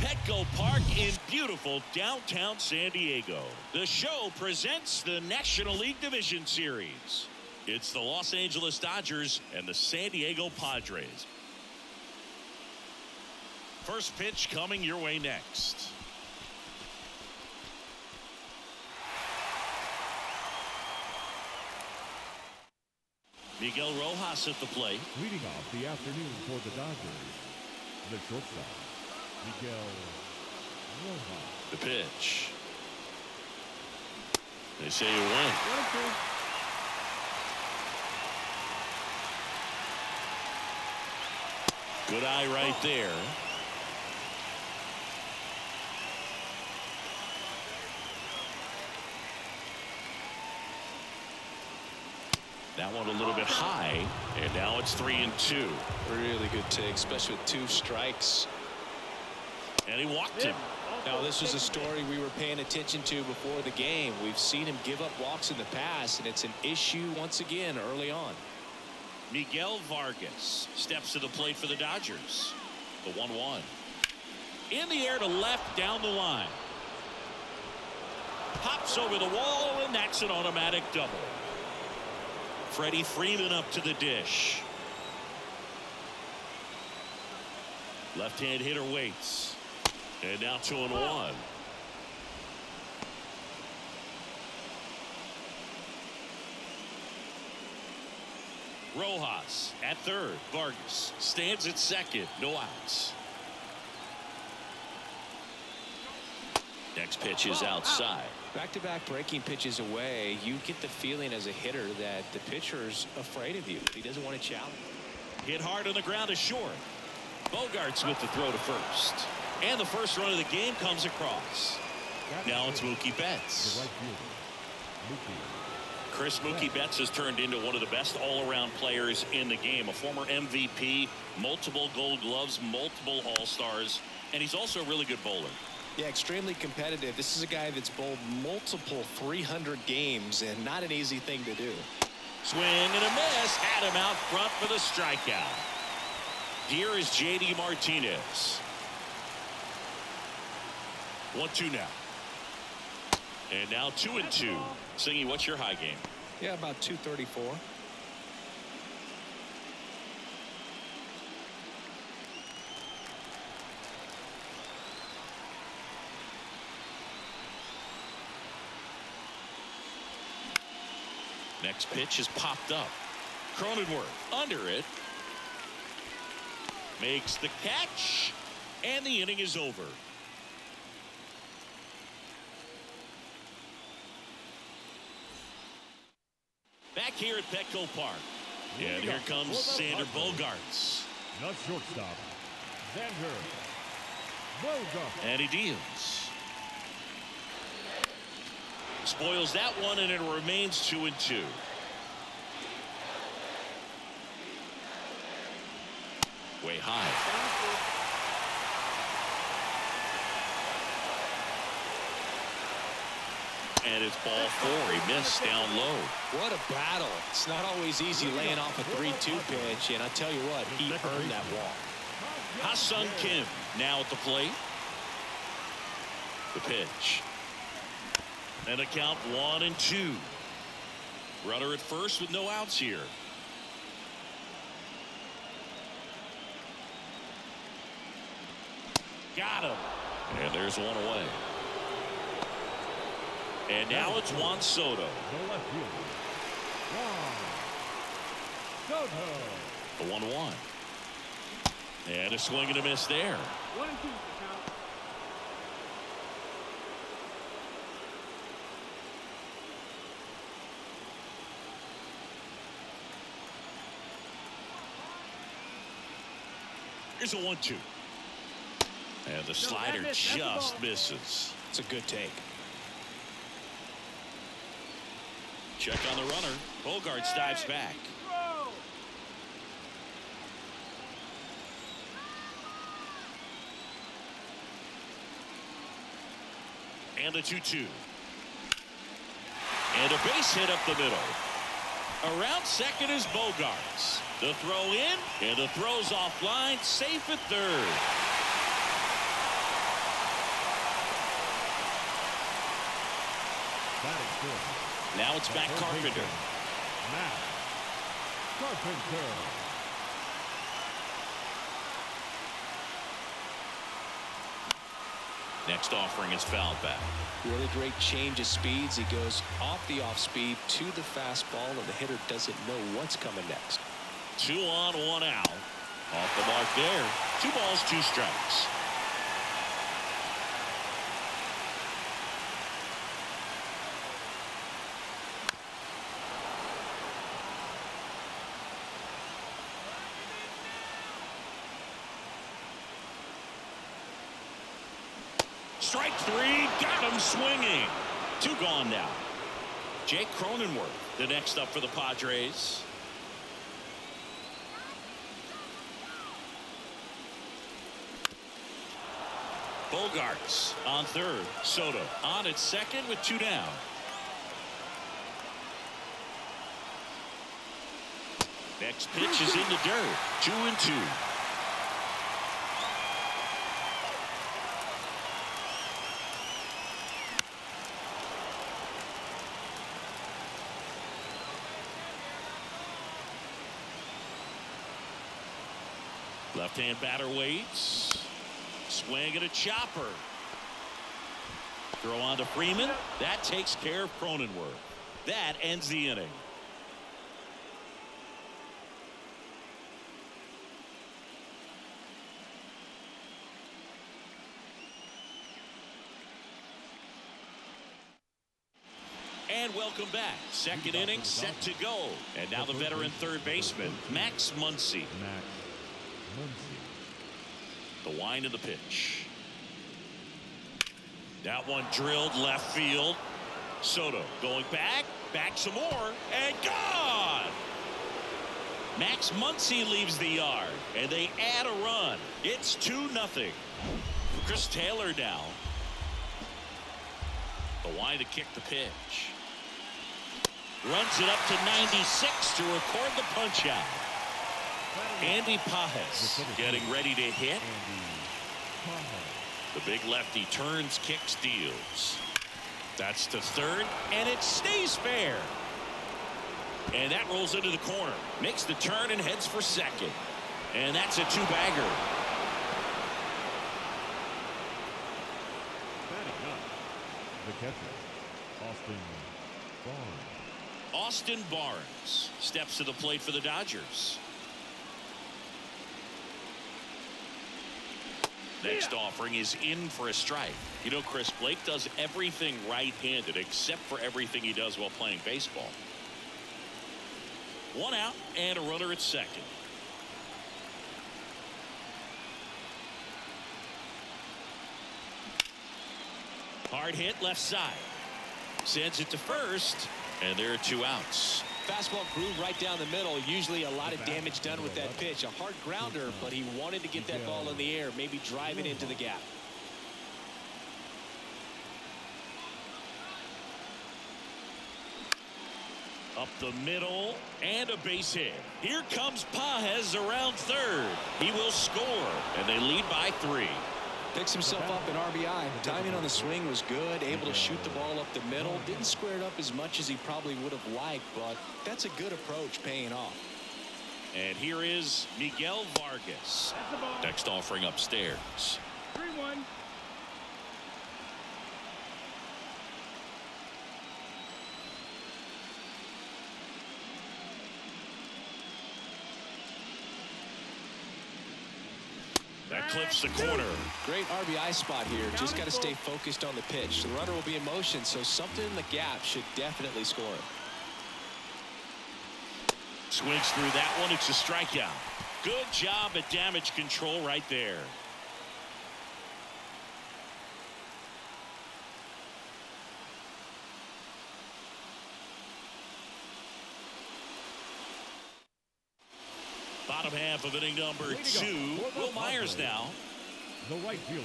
Petco Park in beautiful downtown San Diego. The show presents the National League Division Series. It's the Los Angeles Dodgers and the San Diego Padres. First pitch coming your way next. Miguel Rojas at the plate. Leading off the afternoon for the Dodgers, the shortstop, Miguel Rojas. The pitch. They say you win. Good eye right there. That one a little bit high, and now it's 3-2. Really good take, especially with 2 strikes. And he walked him. Now, this was a story we were paying attention to before the game. We've seen him give up walks in the past, and it's an issue once again early on. Miguel Vargas steps to the plate for the Dodgers. The 1-1. In the air to left down the line. Pops over the wall, and that's an automatic double. Freddie Freeman up to the dish. Left-hand hitter waits. And now 2-1. Rojas at third. Vargas stands at second. No outs. Next pitch is outside. Back-to-back breaking pitches away, you get the feeling as a hitter that the pitcher's afraid of you. He doesn't want to challenge. Hit hard on the ground is short. Bogarts with the throw to first. And the first run of the game comes across. Now it's Mookie Betts. Chris Mookie Betts has turned into one of the best all-around players in the game. A former MVP, multiple Gold Gloves, multiple All-Stars, and he's also a really good bowler. Yeah, extremely competitive. This is a guy that's bowled multiple 300 games, and not an easy thing to do. Swing and a miss. Had him out front for the strikeout. Here is J.D. Martinez. 1-2 now. And now 2-2. Singy, what's your high game? Yeah, about 234. Next pitch is popped up. Cronenworth under it. Makes the catch. And the inning is over. Back here at Petco Park. And here comes Xander Bogarts. Not shortstop, Xander Bogarts. And he deals. Spoils that one, and it remains 2-2. Way high. And it's ball 4. He missed down low. What a battle. It's not always easy laying off a 3-2 pitch, and I'll tell you what, he earned that walk. Ha-Sung Kim now at the plate. The pitch. And a count 1-2. Runner at first with no outs here. Got him. And there's one away. And now it's Juan Soto. The left fielder, Juan Soto. The 1-1. And a swing and a miss there. 1-2. Here's a 1-2. And the slider just misses. It's a good take. Check on the runner. Bogarts dives back. And the 2-2. And a base hit up the middle. Around second is Bogarts. The throw in, and the throw's offline, safe at third. Now it's back Carpenter. Matt Carpenter. Next offering is fouled back. Really great change of speeds. He goes off the off speed to the fastball, and the hitter doesn't know what's coming next. 2 on, 1 out. Off the mark there. 2 balls, 2 strikes. Strike 3, got him swinging. 2 gone now. Jake Cronenworth, the next up for the Padres. Bogarts on third. Soto on at second with 2 down. Next pitch is in the dirt. 2-2. Left-hand batter waits. Swing at a chopper. Throw on to Freeman. That takes care of Cronenworth. That ends the inning. And welcome back. Second inning set to go. And now the veteran third baseman, Max Muncy. The wind of the pitch. That one drilled left field. Soto going back some more, and gone. Max Muncy leaves the yard, and they add a run. It's 2-0. Chris Taylor now. The wind to kick the pitch. Runs it up to 96 to record the punch out. Andy Pajes getting ready to hit. The big lefty turns, kicks, deals. That's to third, and it stays fair. And that rolls into the corner. Makes the turn and heads for second. And that's a 2-bagger. Batting up, the catcher, Austin Barnes. Austin Barnes steps to the plate for the Dodgers. Next offering is in for a strike. You know, Chris, Blake does everything right-handed except for everything he does while playing baseball. 1 out and a runner at second. Hard hit left side. Sends it to first, and there are 2 outs. Fastball grew right down the middle. Usually a lot of damage done with that pitch. A hard grounder, but he wanted to get that ball in the air, maybe drive it into the gap. Up the middle, and a base hit. Here comes Pajes around third. He will score, and they lead by 3. Picks himself up an RBI. Timing on the swing was good. Able to shoot the ball up the middle. Didn't square it up as much as he probably would have liked, but that's a good approach, paying off. And here is Miguel Vargas. Next offering upstairs. 3-1. That clips the corner. Great RBI spot here. Just got to stay focused on the pitch. The runner will be in motion, so something in the gap should definitely score him. Swings through that one. It's a strikeout. Good job at damage control right there. Bottom half of inning number 2. Will Myers now. The right fielder.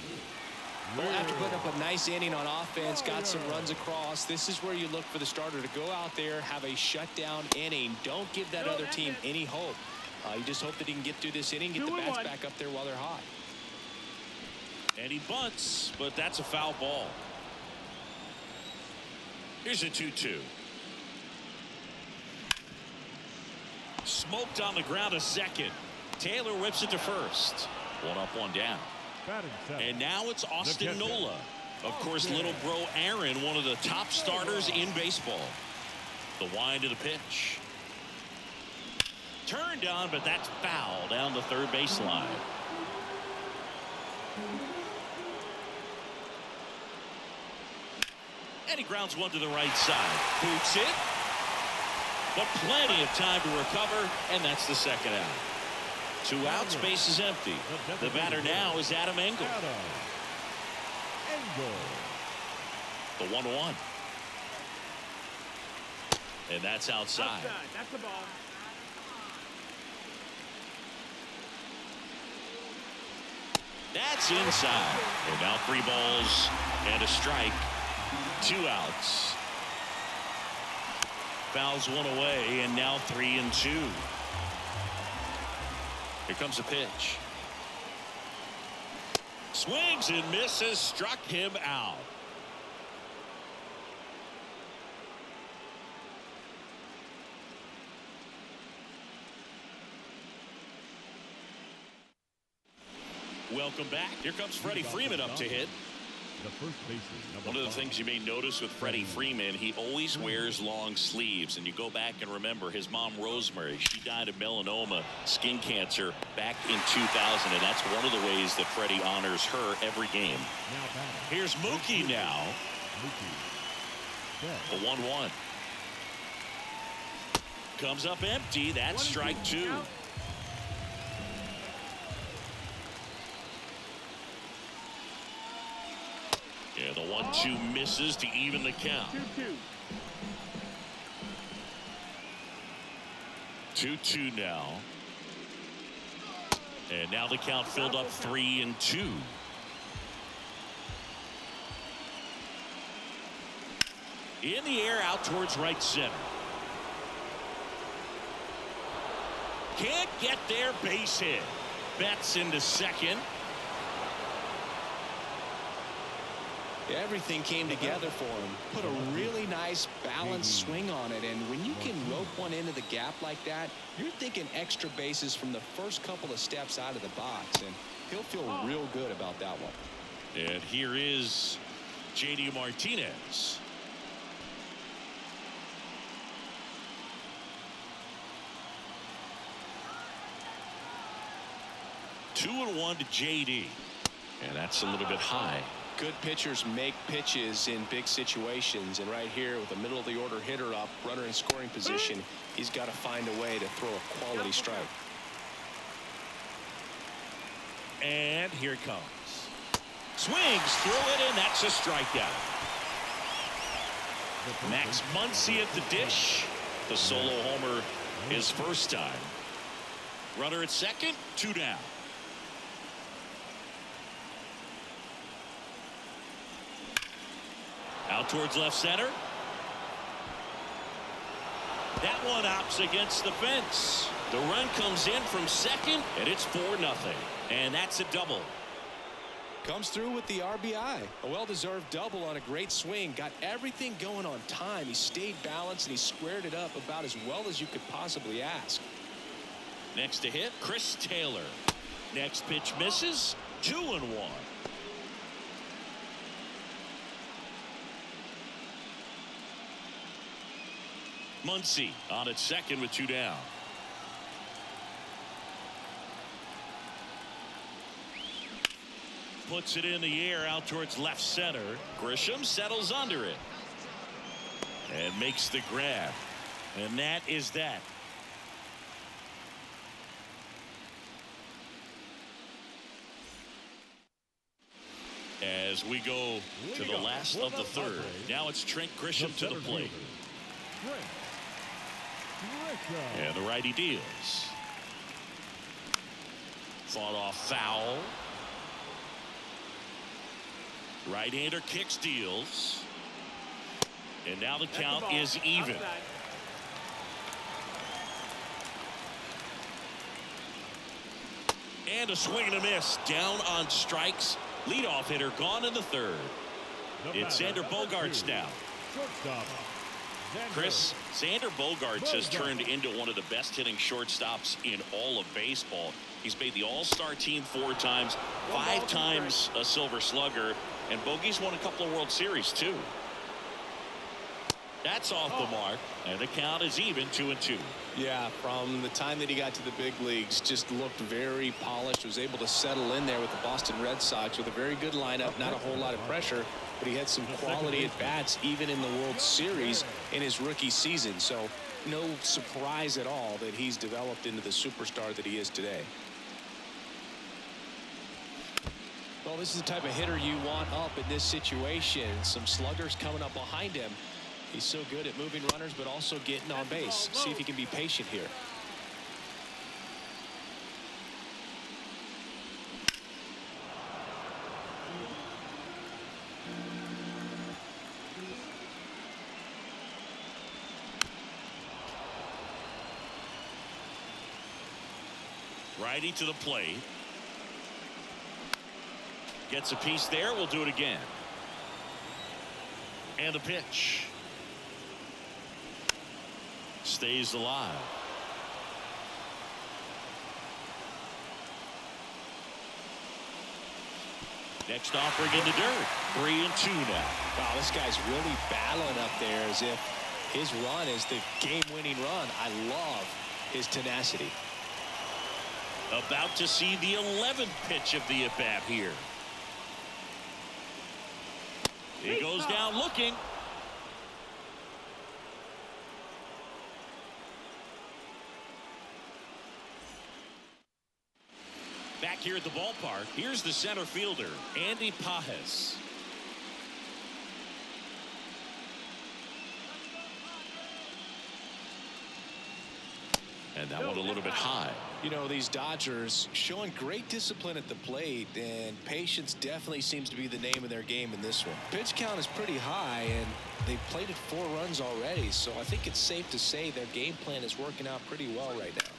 Well, after putting up a nice inning on offense, got some runs across, this is where you look for the starter to go out there, have a shutdown inning. Don't give that other team any hope. You just hope that he can get through this inning, get the bats back up there while they're hot. And he bunts, but that's a foul ball. Here's a 2-2. Smoked on the ground a second. Taylor whips it to first. One up, one down. And now it's Austin Nola. Of course, little bro Aaron, one of the top starters in baseball. The wind of the pitch. Turned on, but that's foul down the third baseline. And he grounds one to the right side. Boots it. But plenty of time to recover, and that's the second out. 2 outs, base is empty. The batter now is Adam Engel. The 1-1. And that's outside. That's the ball. That's inside. And now 3 balls and a strike. 2 outs. Fouls one away, and now 3-2. Here comes a pitch. Swings and misses, struck him out. Welcome back. Here comes Freddie Freeman up to hit. The first baseman, One of the things you may notice with Freddie Freeman, he always wears long sleeves. And you go back and remember his mom, Rosemary, she died of melanoma, skin cancer, back in 2000. And that's one of the ways that Freddie honors her every game. Here's Mookie now. The 1-1. Comes up empty. That's strike 2. Yeah, the 1-2 misses to even the count. 2-2 now. And now the count filled up 3-2. In the air out towards right center. Can't get there, base hit. Betts into second. Everything came together for him. Put a really nice balanced swing on it, and when you can rope one into the gap like that, you're thinking extra bases from the first couple of steps out of the box, and he'll feel real good about that one. And here is J.D. Martinez. Two and 1 to J.D. And that's a little bit high. Good pitchers make pitches in big situations, and right here with a middle of the order hitter up, runner in scoring position, he's got to find a way to throw a quality strike. And here it comes. Swings through it, and that's a strikeout. Max Muncy at the dish. The solo homer his first time. Runner at second, 2 down. Out towards left center. That one opts against the fence. The run comes in from second, and it's 4-0. And that's a double. Comes through with the RBI. A well-deserved double on a great swing. Got everything going on time. He stayed balanced, and he squared it up about as well as you could possibly ask. Next to hit, Chris Taylor. Next pitch misses. 2-1. Muncy on at second with 2 down. Puts it in the air out towards left center. Grisham settles under it and makes the grab. And that is that. As we go to the last of the third. Now it's Trent Grisham to the plate. And the righty deals. Fought off foul. Right-hander kicks, deals. And now the count is even. And a swing and a miss. Down on strikes. Leadoff hitter gone in the third. It's Xander Bogaerts now. shortstop, Chris, Xander Bogaerts has turned into one of the best hitting shortstops in all of baseball. He's made the All-Star team 4 times, 5 times a Silver Slugger, and Bogey's won a couple of World Series too. That's off the mark, and the count is even 2-2. Yeah, from the time that he got to the big leagues, just looked very polished, was able to settle in there with the Boston Red Sox with a very good lineup, not a whole lot of pressure, but he had some quality at bats even in the World Series in his rookie season. So no surprise at all that he's developed into the superstar that he is today. Well, this is the type of hitter you want up in this situation. Some sluggers coming up behind him. He's so good at moving runners, but also getting on base. See if he can be patient here. Righty to the plate. Gets a piece there. We'll do it again. And the pitch. Stays alive. Next offering in the dirt. 3-2 now. Wow, this guy's really battling up there as if his run is the game-winning run. I love his tenacity. About to see the 11th pitch of the at-bat here. He goes down looking. Back here at the ballpark, here's the center fielder, Andy PADRES. And that one a little bit high. You know, these Dodgers showing great discipline at the plate, and patience definitely seems to be the name of their game in this one. Pitch count is pretty high, and they've plated 4 runs already, so I think it's safe to say their game plan is working out pretty well right now.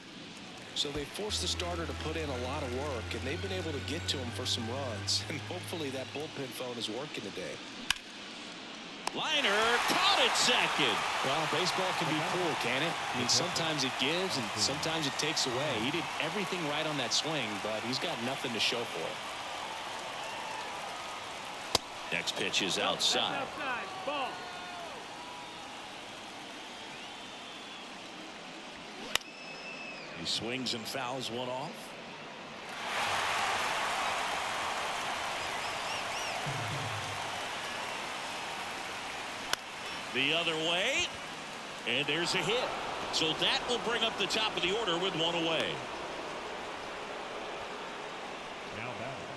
So they forced the starter to put in a lot of work, and they've been able to get to him for some runs, and hopefully that bullpen phone is working today. Liner caught it second. Well, baseball can be cruel, can it? I mean, sometimes it gives and sometimes it takes away. He did everything right on that swing, but he's got nothing to show for it. Next pitch is outside. Ball. He swings and fouls one off. The other way, and there's a hit. So that will bring up the top of the order with 1 away. Now batting,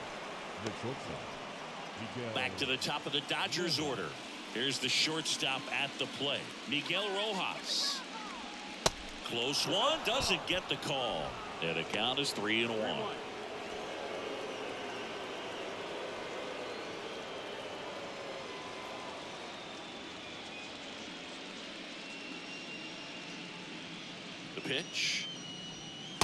the shortstop, Back to the top of the Dodgers order. Here's the shortstop at the plate, Miguel Rojas. Close one, doesn't get the call. And the count is 3-1. The pitch.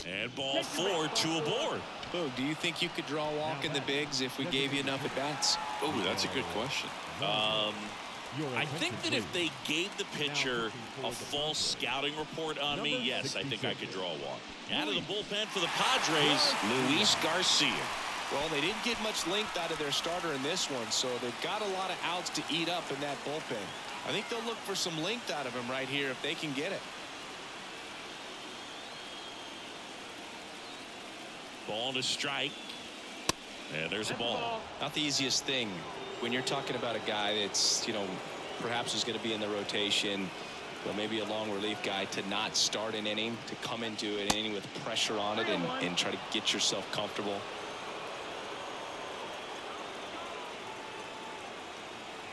And ball 4, 2 aboard. Boog, do you think you could draw a walk in the bigs if we gave you enough at bats? Oh, that's a good question. I think that if they gave the pitcher a false scouting report on me, yes, I think I could draw a walk. Out of the bullpen for the Padres, Luis Garcia. Well, they didn't get much length out of their starter in this one, so they've got a lot of outs to eat up in that bullpen. I think they'll look for some length out of him right here if they can get it. Ball to strike. And there's a ball. Not the easiest thing when you're talking about a guy that's, you know, perhaps is going to be in the rotation, but maybe a long relief guy, to not start an inning, to come into an inning with pressure on it and try to get yourself comfortable.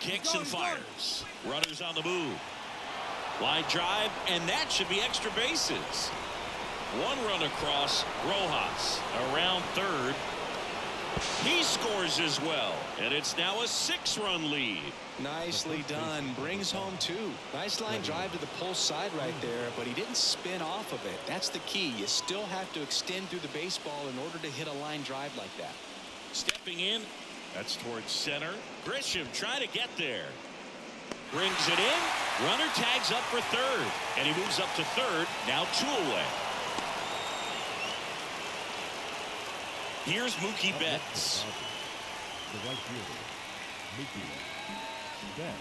Kicks and fires. Runners on the move. Line drive, and that should be extra bases. 1 run across. Rojas around third. He scores as well, and it's now a 6-run lead. Nicely done. Brings home 2. Nice line drive to the pull side right there, but he didn't spin off of it. That's the key. You still have to extend through the baseball in order to hit a line drive like that. Stepping in, that's towards center. Grisham trying to get there. Brings it in. Runner tags up for third. And he moves up to third. Now 2 away. Here's Mookie Betts. The right fielder, Mookie Betts.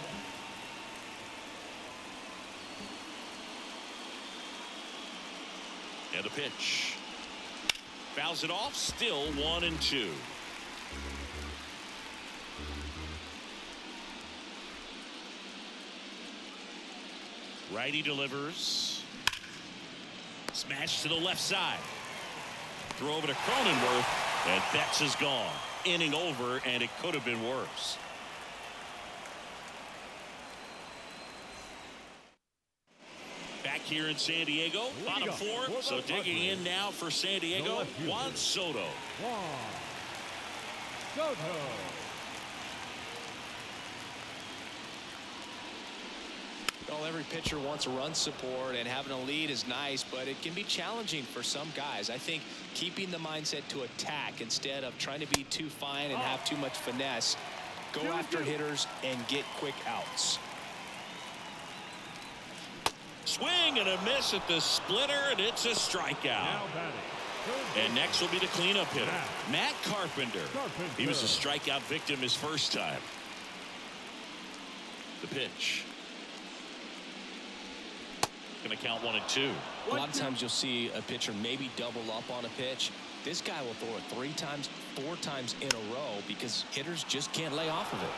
And the pitch. Fouls it off. Still 1-2. Righty delivers. Smash to the left side. Throw over to Cronenworth. And Betts is gone. Inning over, and it could have been worse. Back here in San Diego, bottom 4. So digging in now for San Diego, Juan Soto. Juan Soto. Well, every pitcher wants a run support, and having a lead is nice, but it can be challenging for some guys. I think keeping the mindset to attack instead of trying to be too fine and have too much finesse. Go after hitters and get quick outs. Swing and a miss at the splitter, and it's a strikeout. And next will be the cleanup hitter, Matt Carpenter. He was a strikeout victim his first time. The pitch. Going to count 1-2. A lot of times you'll see a pitcher maybe double up on a pitch. This guy will throw it 3 times, 4 times in a row because hitters just can't lay off of it.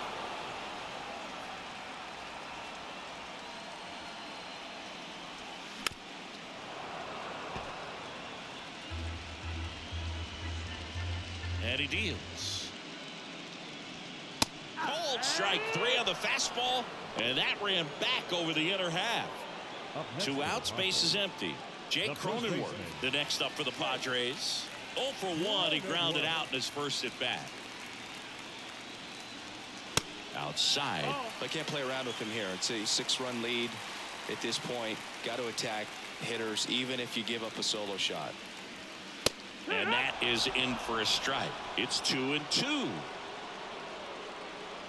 And he deals. Cold strike 3 on the fastball, and that ran back over the inner half. 2 outs, base is empty. Jake Cronenworth, the next up for the Padres. 0 for 1, he grounded out in his first at bat. Outside. I can't play around with him here. It's a 6-run lead at this point. Got to attack hitters even if you give up a solo shot. And that is in for a strike. It's 2-2.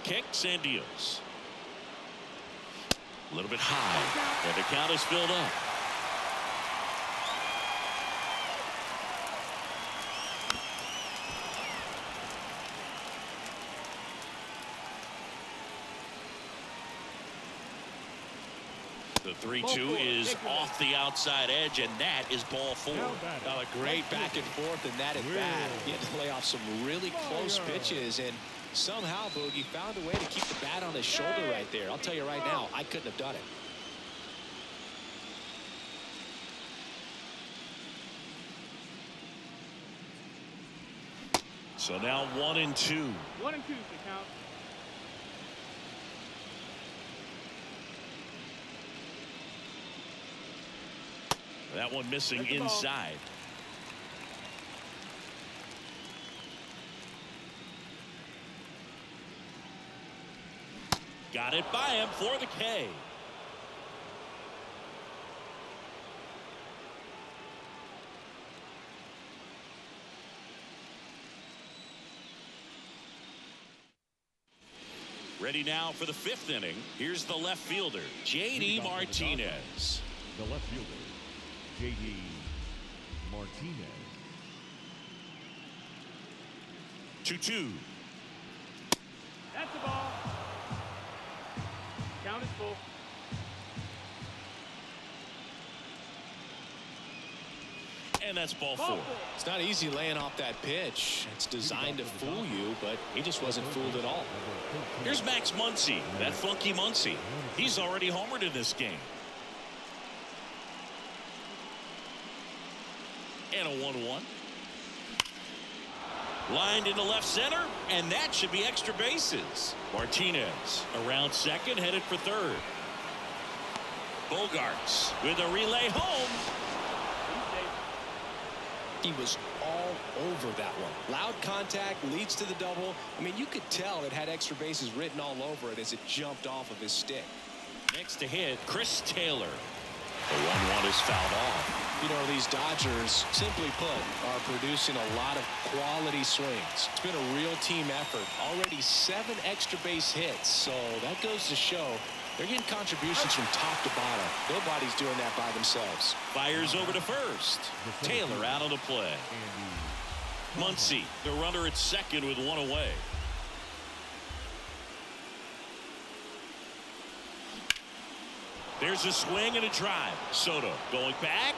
Kicks and deals. A little bit high, and the count is filled up. The 3-2 is off the outside edge, and that is ball 4. A great back and forth, and that at bat. He had to lay off some really close pitches, and somehow Boogie found a way to keep the bat on his shoulder right there. I'll tell you right now, I couldn't have done it. So now 1-2. 1-2 to count. That one missing inside. Got it by him for the K. Ready now for the 5th inning. Here's the left fielder, J.D. Martinez. The left fielder, J.D. Martinez. 2-2. That's the ball. Count is full. And that's ball 4. It's not easy laying off that pitch. It's designed to fool you, but he just wasn't fooled at all. Here's Max Muncy, that funky Muncy. He's already homered in this game. And a 1-1. Lined into left center, and that should be extra bases. Martinez around second, headed for third. Bogarts with a relay home. He was all over that one. Loud contact leads to the double. I mean, you could tell it had extra bases written all over it as it jumped off of his stick. Next to hit, Chris Taylor. The 1-1 is fouled off. You know, these Dodgers, simply put, are producing a lot of quality swings. It's been a real team effort. Already 7 extra base hits, so that goes to show They're getting contributions from top to bottom. Nobody's doing that by themselves. Fires over to first. Taylor out on the play. Muncy, the runner at second with one away. There's a swing and a drive. Soto going back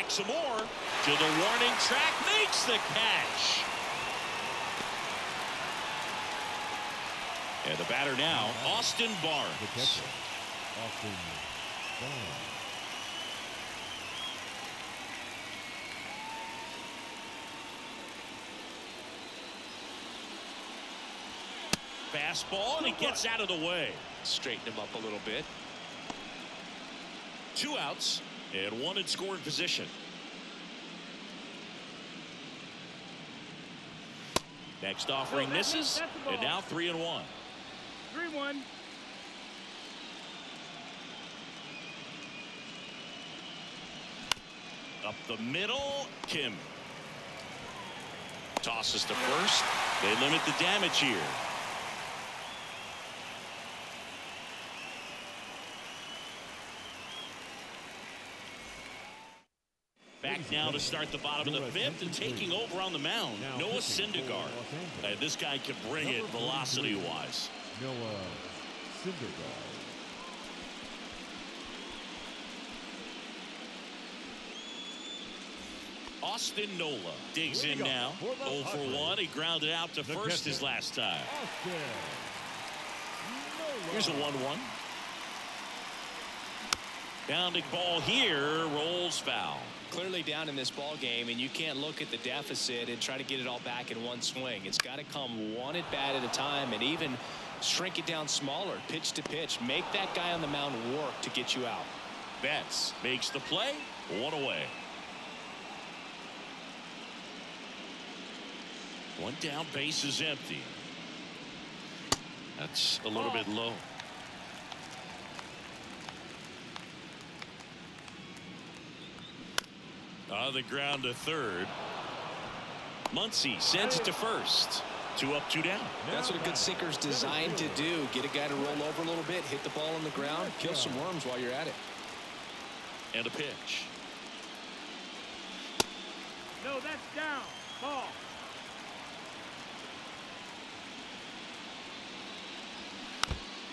some more to the warning track, makes the catch. And the batter now, Austin Barnes. The catcher, Austin Barnes. Fastball, and he gets out of the way. Straighten him up a little bit. 2 outs and 1 in scoring position. Next offering misses, and now 3-1. 3-1. Up the middle, Kim tosses to first. They limit the damage here. Back now to start the bottom of the 5th, and taking over on the mound, Noah Syndergaard. And this guy can bring it velocity-wise. Noah Syndergaard. Austin Nola digs in now. 0 for 1. He grounded out to first his last time. Here's a 1-1. Bounding ball here, rolls foul. Clearly down in this ball game, and you can't look at the deficit and try to get it all back in one swing. It's got to come one at bat at a time, and even shrink it down smaller, pitch to pitch. Make that guy on the mound work to get you out. Betts makes the play, 1 away. 1 down, base is empty. That's a little bit low. On the ground to third. Muncy sends it to first. 2 up, 2 down. That's what a good sinker's designed to do. Get a guy to roll over a little bit, hit the ball on the ground, kill some worms while you're at it. And a pitch. No, that's down. Ball.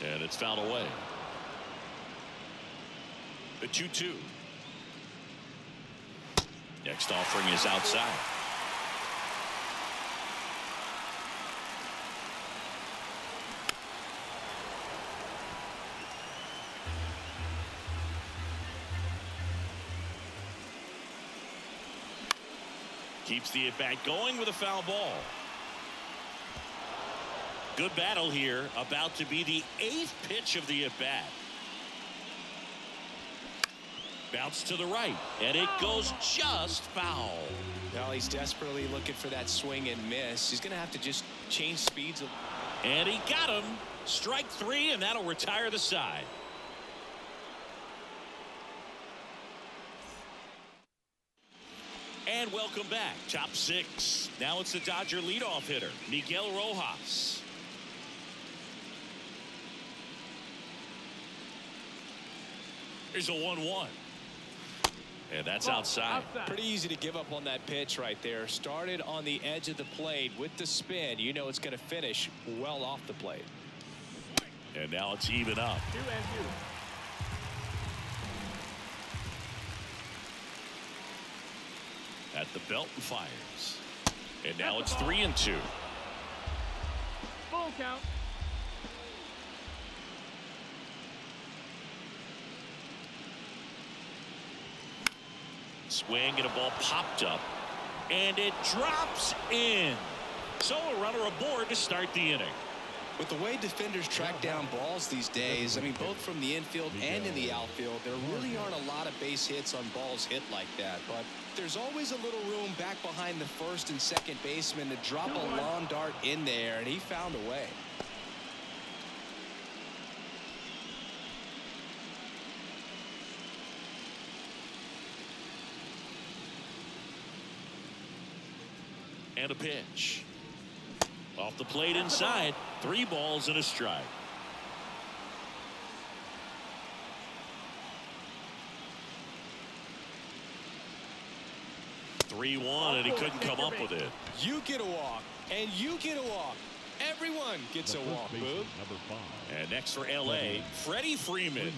And it's fouled away. The 2-2. Next offering is outside. Keeps the at-bat going with a foul ball. Good battle here. About to be the 8th pitch of the at-bat. Bounce to the right, and it goes just foul. Well, he's desperately looking for that swing and miss. He's going to have to just change speeds. And he got him. Strike 3, and that'll retire the side. And welcome back. Top 6. Now it's the Dodger leadoff hitter, Miguel Rojas. Here's a 1-1. And that's outside. Pretty easy to give up on that pitch right there. Started on the edge of the plate with the spin. You know it's going to finish well off the plate. And now it's even up. 2-2. At the belt and fires. And now it's 3-2. Full count. Swing and a ball popped up. And it drops in. So a runner aboard to start the inning. With the way defenders track down balls these days, I mean, both from the infield and in the outfield, there really aren't a lot of base hits on balls hit like that. But there's always a little room back behind the first and second baseman to drop a lawn dart in there, and he found a way. And a pitch. Off the plate inside. 3 balls and a strike. 3-1, and he couldn't come up with it. You get a walk, and you get a walk. Everyone gets a walk, Boog. Number 5. And next for L.A., Freddie Freeman.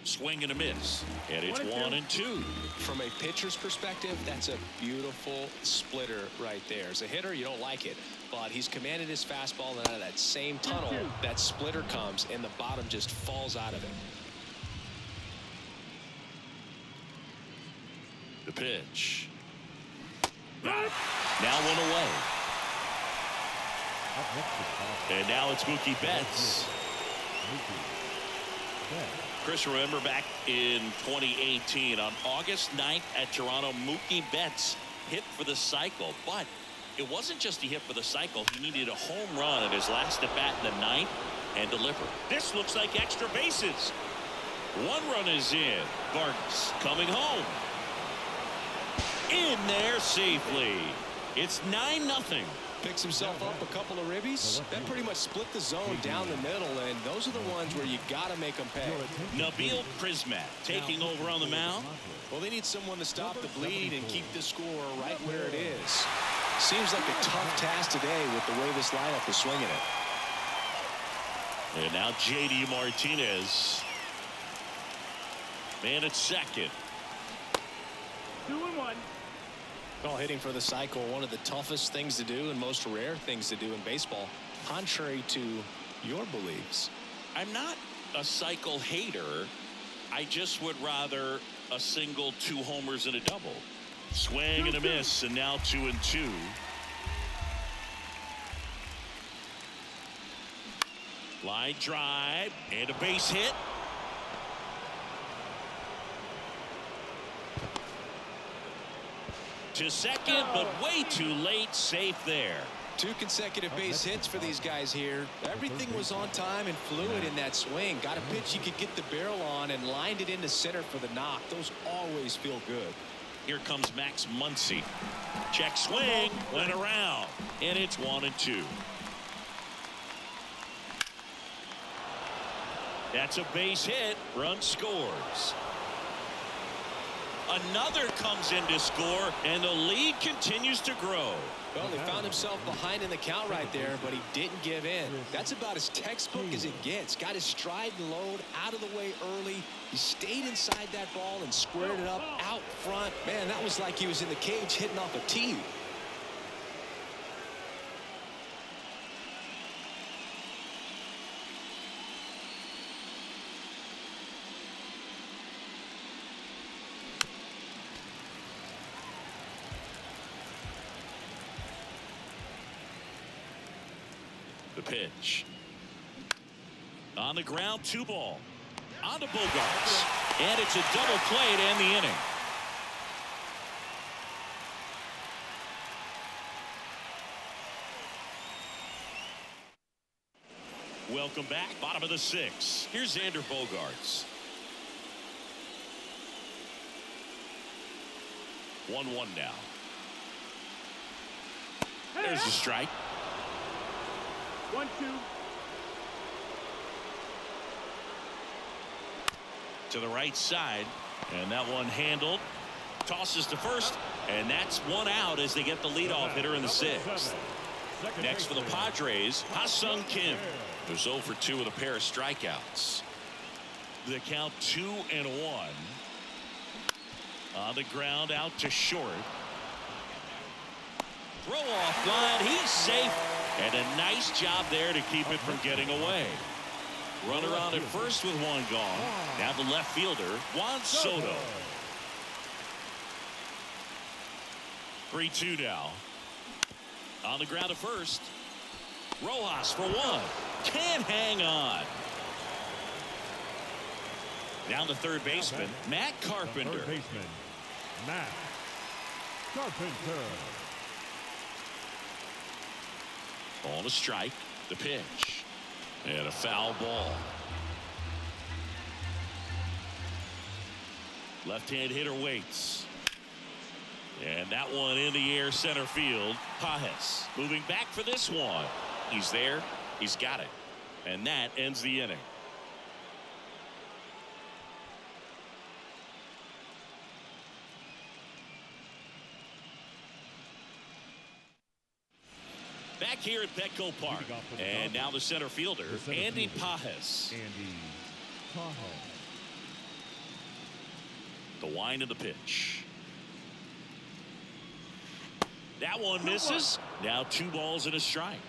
Swing and a miss, and it's 1-2. From a pitcher's perspective, that's a beautiful splitter right there. As a hitter, you don't like it, but he's commanded his fastball, and out of that same tunnel, that splitter comes, and the bottom just falls out of it. The pitch. Now one away. And now it's Mookie Betts. Chris, remember back in 2018 on August 9th at Toronto, Mookie Betts hit for the cycle, but it wasn't just he hit for the cycle. He needed a home run at his last at bat in the 9th and delivered. This looks like extra bases. One run is in. Vargas coming home. In there safely. It's 9-0. Picks himself up a couple of ribbies. That pretty much split the zone down the middle, and those are the ones where you got to make them pay. Nabil Prismat taking over on the mound. Well, they need someone to stop the bleed and keep the score right where it is. Seems like a tough task today with the way this lineup is swinging it. And now J.D. Martinez. Man at second. 2-1. Well, hitting for the cycle, one of the toughest things to do and most rare things to do in baseball, contrary to your beliefs. I'm not a cycle hater. I just would rather a single, 2 homers and a double. Swing and a miss, and now 2-2. Line drive and a base hit. To second, but way too late. Safe there. 2 consecutive base hits for these guys here. Everything was on time and fluid in that swing. Got a pitch you could get the barrel on and lined it into center for the knock. Those always feel good. Here comes Max Muncy. Check swing, went around, and it's 1-2. That's a base hit. Run scores. Another comes in to score, and the lead continues to grow. Well, he found himself behind in the count right there, but he didn't give in. That's about as textbook as it gets. Got his stride and load out of the way early. He stayed inside that ball and squared it up out front. Man, that was like he was in the cage hitting off a tee. The pitch. On the ground, 2 ball. On to Bogarts. And it's a double play to end the inning. Welcome back. Bottom of the 6th. Here's Xander Bogarts. 1-1 now. There's the strike. 1-2. To the right side, and that one handled. Tosses to first, and that's 1 out as they get the leadoff hitter in the 6th. Next for the Padres, Ha-Sung Kim, who's 0 for 2 with a pair of strikeouts. The count 2-1. On the ground, out to short. Throw off line, he's safe, and a nice job there to keep it from getting away. Runner on at first with 1 gone. Now the left fielder, Juan Soto. 3-2 now. On the ground at first. Rojas for 1. Can't hang on. Down the third baseman, Matt Carpenter. Third baseman, Matt Carpenter. On a strike, the pitch, and a foul ball. Left-hand hitter waits. And that one in the air center field. Pajes moving back for this one. He's there. He's got it. And that ends the inning. Back here at Petco Park. And now the center fielder, Andy Pajes. Andy Pajes. The wind of the pitch. That one misses. Now 2 balls and a strike.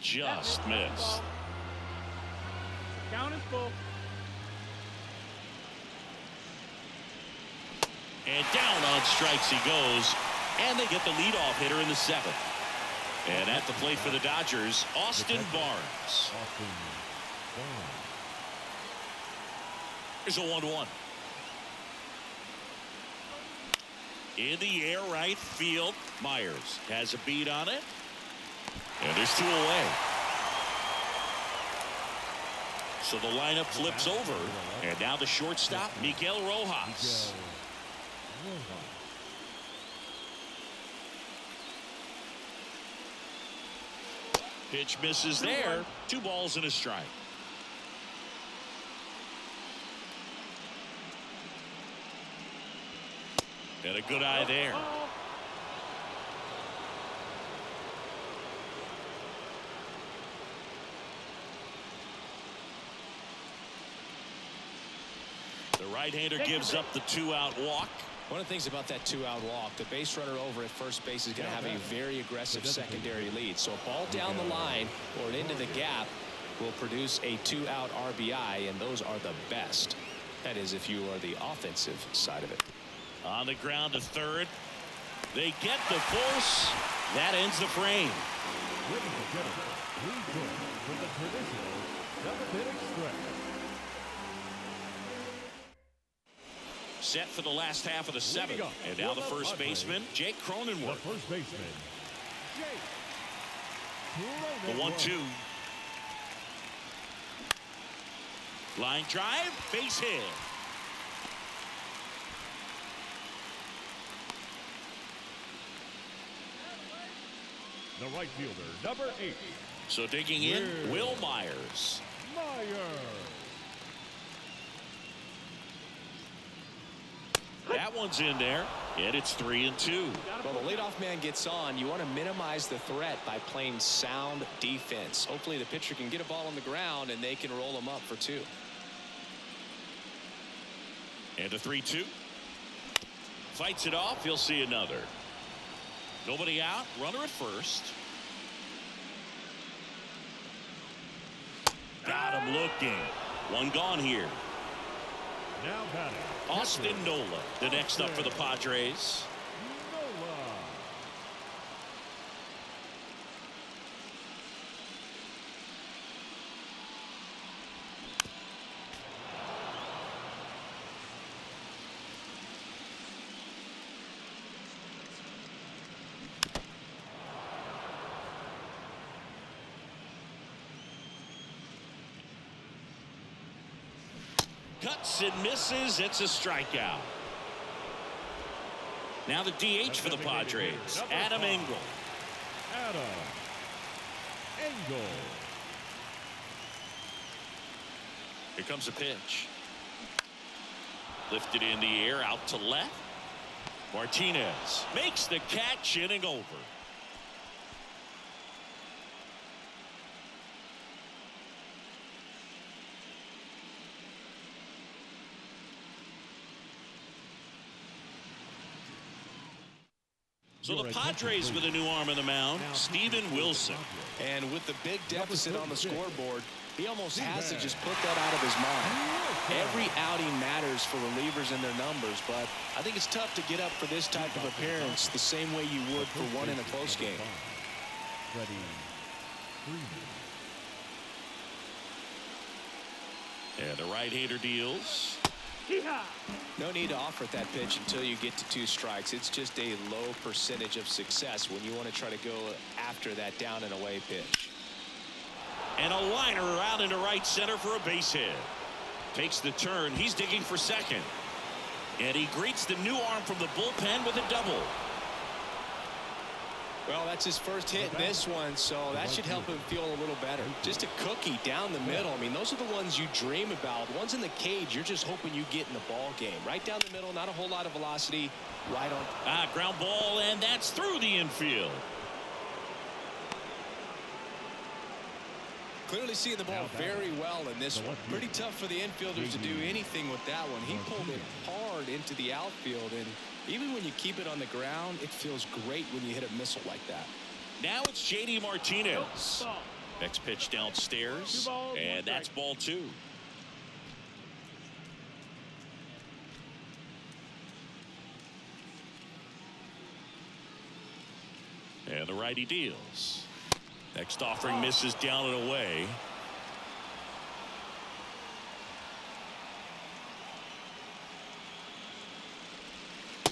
Just missed. Count is full. And down on strikes he goes. And they get the leadoff hitter in the 7th. And at the plate for the Dodgers, Austin Barnes. Here's a 1-1. In the air right field. Myers has a beat on it. And there's 2 away. So the lineup flips over. And now the shortstop, Miguel Rojas. Pitch misses there. 2 balls and a strike. And a good eye there. The right-hander gives up the 2-out walk. One of the things about that 2-out walk, the base runner over at first base is going to have a very aggressive secondary lead. So a ball down the line or into the gap will produce a 2-out RBI, and those are the best. That is, if you are the offensive side of it. On the ground to third. They get the force. That ends the frame. Ladies and gentlemen, please join for the traditional 7th-inning stretch. Set for the last half of the 7th. And now the first baseman, Jake Cronenworth. The first baseman, Jake Cronenworth. The 1-2. Line drive, base hit. The right fielder, number 8. So digging in, Will Myers. That one's in there, and it's 3-2. Well, the leadoff man gets on. You want to minimize the threat by playing sound defense. Hopefully the pitcher can get a ball on the ground and they can roll him up for 2. And a 3-2. Fights it off. He'll see another. Nobody out. Runner at first. Got him looking. 1 gone here. Now batting, Austin Nola, the next up for the Padres. Cuts and misses. It's a strikeout. Now the DH for the Padres, Adam Engel. Adam Engel. Here comes a pitch. Lifted in the air, out to left. Martinez makes the catch, inning over. So the Padres with a new arm on the mound, Steven Wilson. And with the big deficit on the scoreboard, he almost has to just put that out of his mind. Every outing matters for relievers and their numbers, but I think it's tough to get up for this type of appearance the same way you would for one in a close game. And the right-hander deals. No need to offer at that pitch until you get to 2 strikes. It's just a low percentage of success when you want to try to go after that down and away pitch. And a liner out into right center for a base hit. Takes the turn. He's digging for second. And he greets the new arm from the bullpen with a double. Well, that's his first hit in this one, so that should help him feel a little better. Just a cookie down the middle. I mean, those are the ones you dream about. The ones in the cage, you're just hoping you get in the ball game. Right down the middle, not a whole lot of velocity. Right on. Ground ball, and that's through the infield. Clearly seeing the ball very well in this one. Pretty tough for the infielders to do anything with that one. He pulled it hard into the outfield, and even when you keep it on the ground, it feels great when you hit a missile like that. Now it's J.D. Martinez. Next pitch downstairs, and that's ball 2. And the righty deals. Next offering misses down and away.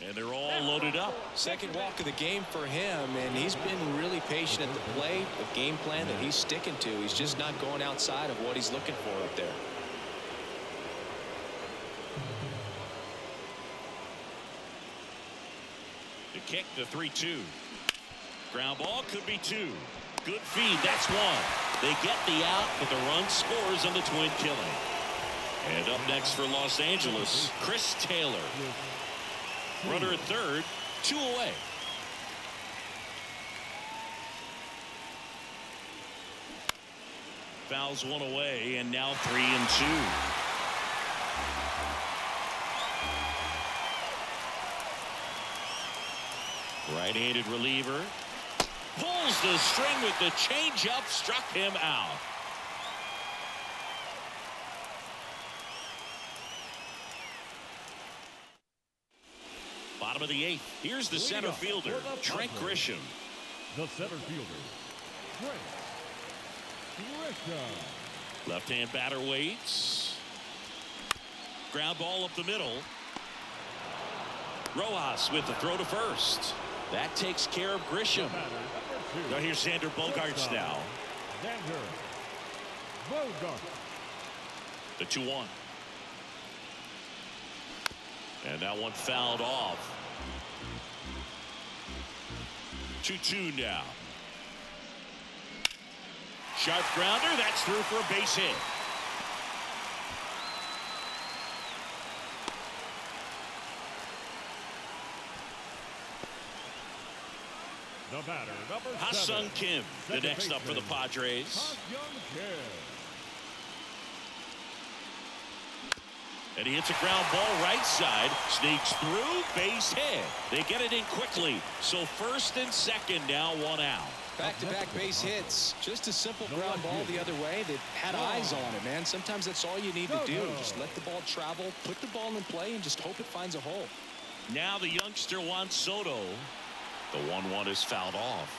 And they're all loaded up. Second walk of the game for him, and he's been really patient at the plate. The game plan that he's sticking to. He's just not going outside of what he's looking for up there. The kick, the 3-2. Ground ball could be 2. Good feed. That's 1. They get the out, but the run scores on the twin killing. And up next for Los Angeles, Chris Taylor. Runner at third, 2 away. Fouls 1 away, and now 3-2. Right-handed reliever. Pulls the string with the changeup, struck him out. Bottom of the 8th. Here's the center fielder, Trent Grisham. The center fielder, Trent Grisham. Left-hand batter waits. Ground ball up the middle. Rojas with the throw to first. That takes care of Grisham. Now here's Xander Bogaerts now. Xander Bogaerts. The 2-1. And that one fouled off. 2-2 now. Sharp grounder. That's through for a base hit. The batter, number 7. Ha-Sung Kim, the Second next up for the baseman, Padres. Ha-Sung Kim. And he hits a ground ball right side, sneaks through, base hit. They get it in quickly. So first and second now, 1 out. Back-to-back base hits. Just a simple ground ball the other way. They've had eyes on it, man. Sometimes that's all you need to do. Just let the ball travel, put the ball in play, and just hope it finds a hole. Now the youngster Juan Soto. The 1-1 is fouled off.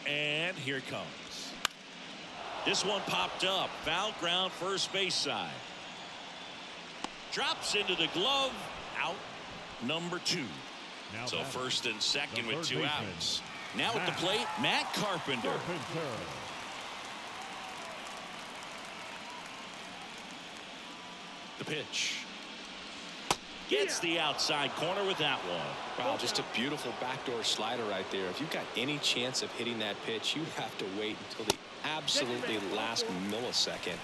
And here it comes. This one popped up. Foul ground first base side. Drops into the glove. Out number 2. So first and second with 2 outs. Now at the plate, Matt Carpenter. The pitch. Gets the outside corner with that one. Wow, just a beautiful backdoor slider right there. If you've got any chance of hitting that pitch, you have to wait until the absolutely last millisecond.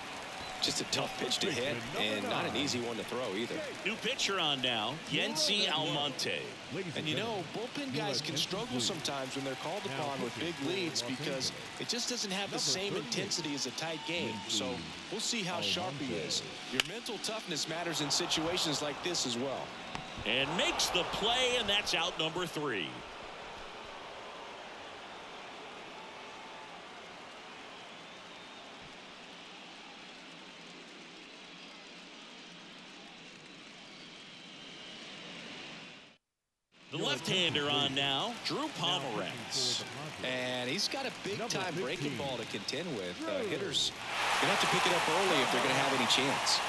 Just a tough pitch to hit, and not an easy one to throw either. New pitcher on now, Yency Almonte. And you know, bullpen guys can struggle sometimes when they're called upon with big leads because it just doesn't have the same intensity as a tight game. So we'll see how sharp he is. Your mental toughness matters in situations like this as well. And makes the play, and that's out number 3. The left-hander on now, Drew Pomeranz. And he's got a big-time breaking ball to contend with. Hitters going to have to pick it up early if they're going to have any chance.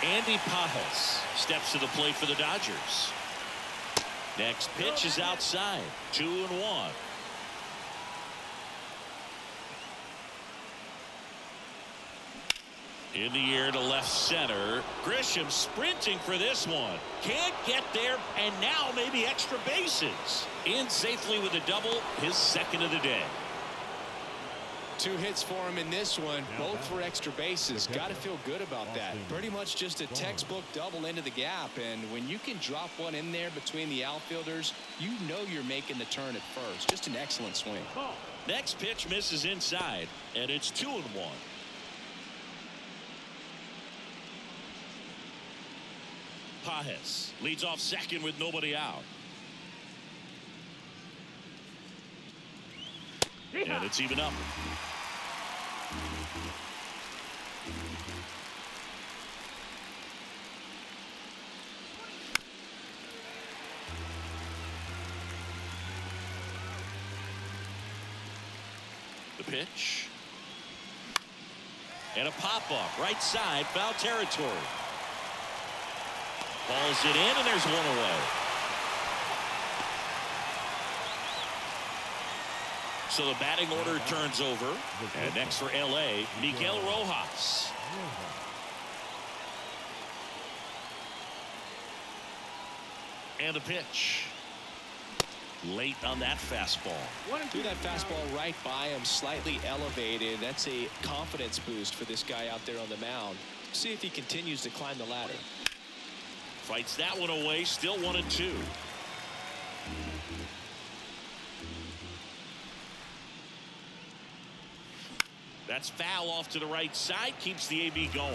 Andy Pajas steps to the plate for the Dodgers. Next pitch is outside. 2-1. In the air to left center. Grisham sprinting for this one. Can't get there, and now maybe extra bases. In safely with a double, his second of the day. 2 hits for him in this one, both for extra bases. Got to feel good about that. Pretty much just a textbook double into the gap, and when you can drop one in there between the outfielders, you know you're making the turn at first. Just an excellent swing. Next pitch misses inside, and it's 2-1. PADRES leads off second with nobody out. And it's even up. The pitch. And a pop-up right side, foul territory. Balls it in, and there's one away. So the batting order turns over. And next for LA, Miguel Rojas. And the pitch. Late on that fastball. Threw that fastball right by him, slightly elevated. That's a confidence boost for this guy out there on the mound. See if he continues to climb the ladder. Fights that one away, still 1-2. That's foul off to the right side, keeps the AB going.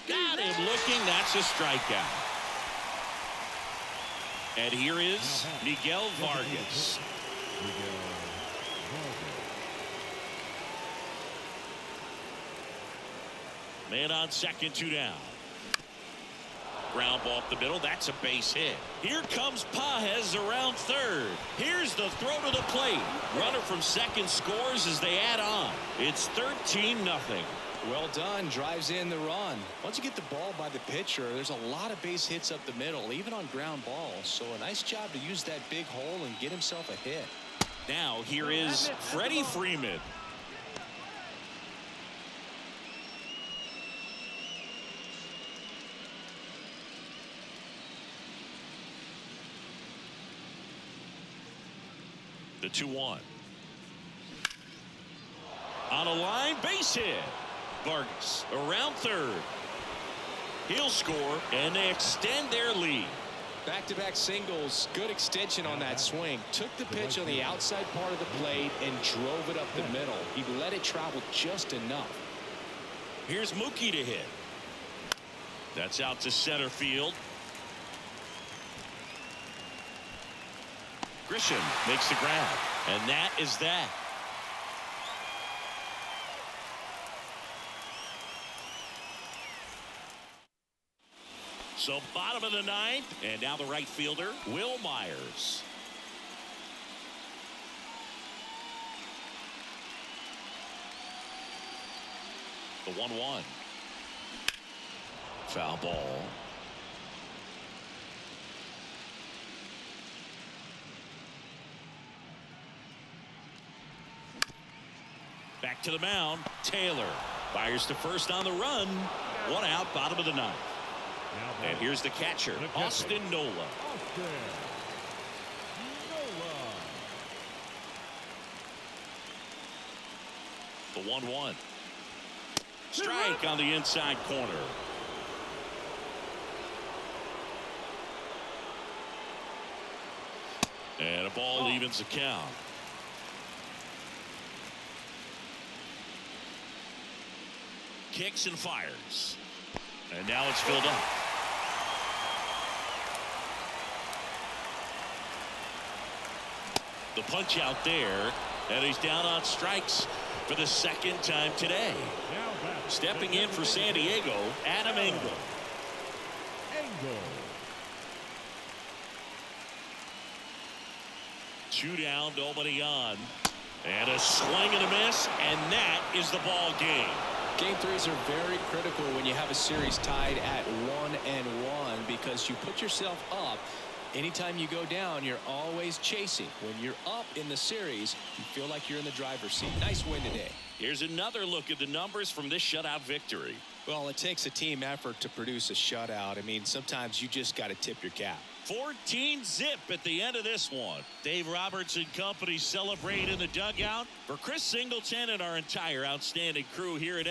Got him looking, that's a strikeout. And here is Miguel Vargas. Man on second, 2 down. Ground ball up the middle. That's a base hit. Here comes PADRES around third. Here's the throw to the plate. Runner from second scores as they add on. It's 13-0. Well done. Drives in the run. Once you get the ball by the pitcher, there's a lot of base hits up the middle, even on ground balls. So a nice job to use that big hole and get himself a hit. Now here is Freddie Freeman. The 2-1. On a line, base hit. Vargas around third. He'll score, and they extend their lead. Back-to-back singles. Good extension on that swing. Took the pitch on the outside part of the plate and drove it up the middle. He let it travel just enough. Here's Mookie to hit. That's out to center field. Grisham makes the grab, and that is that. So bottom of the ninth, and now the right fielder, Will Myers. The 1-1. Foul ball. Back to the mound. Taylor fires to first on the run. 1 out, bottom of the ninth. And here's the catcher, Austin Nola. The 1-1. Strike on the inside corner. And a ball evens the count. Kicks and fires. And now it's filled up. The punch out there, and he's down on strikes for the second time today. Stepping in for San Diego, Adam Engel. Two down, nobody on. And a swing and a miss, and that is the ball game. Game threes are very critical when you have a series tied at 1-1 because you put yourself up Anytime you go down, you're always chasing. When you're up in the series, you feel like you're in the driver's seat. Nice win today. Here's another look at the numbers from this shutout victory. Well, it takes a team effort to produce a shutout. I mean, sometimes you just got to tip your cap. 14-zip at the end of this one. Dave Roberts and company celebrate in the dugout. For Chris Singleton and our entire outstanding crew here at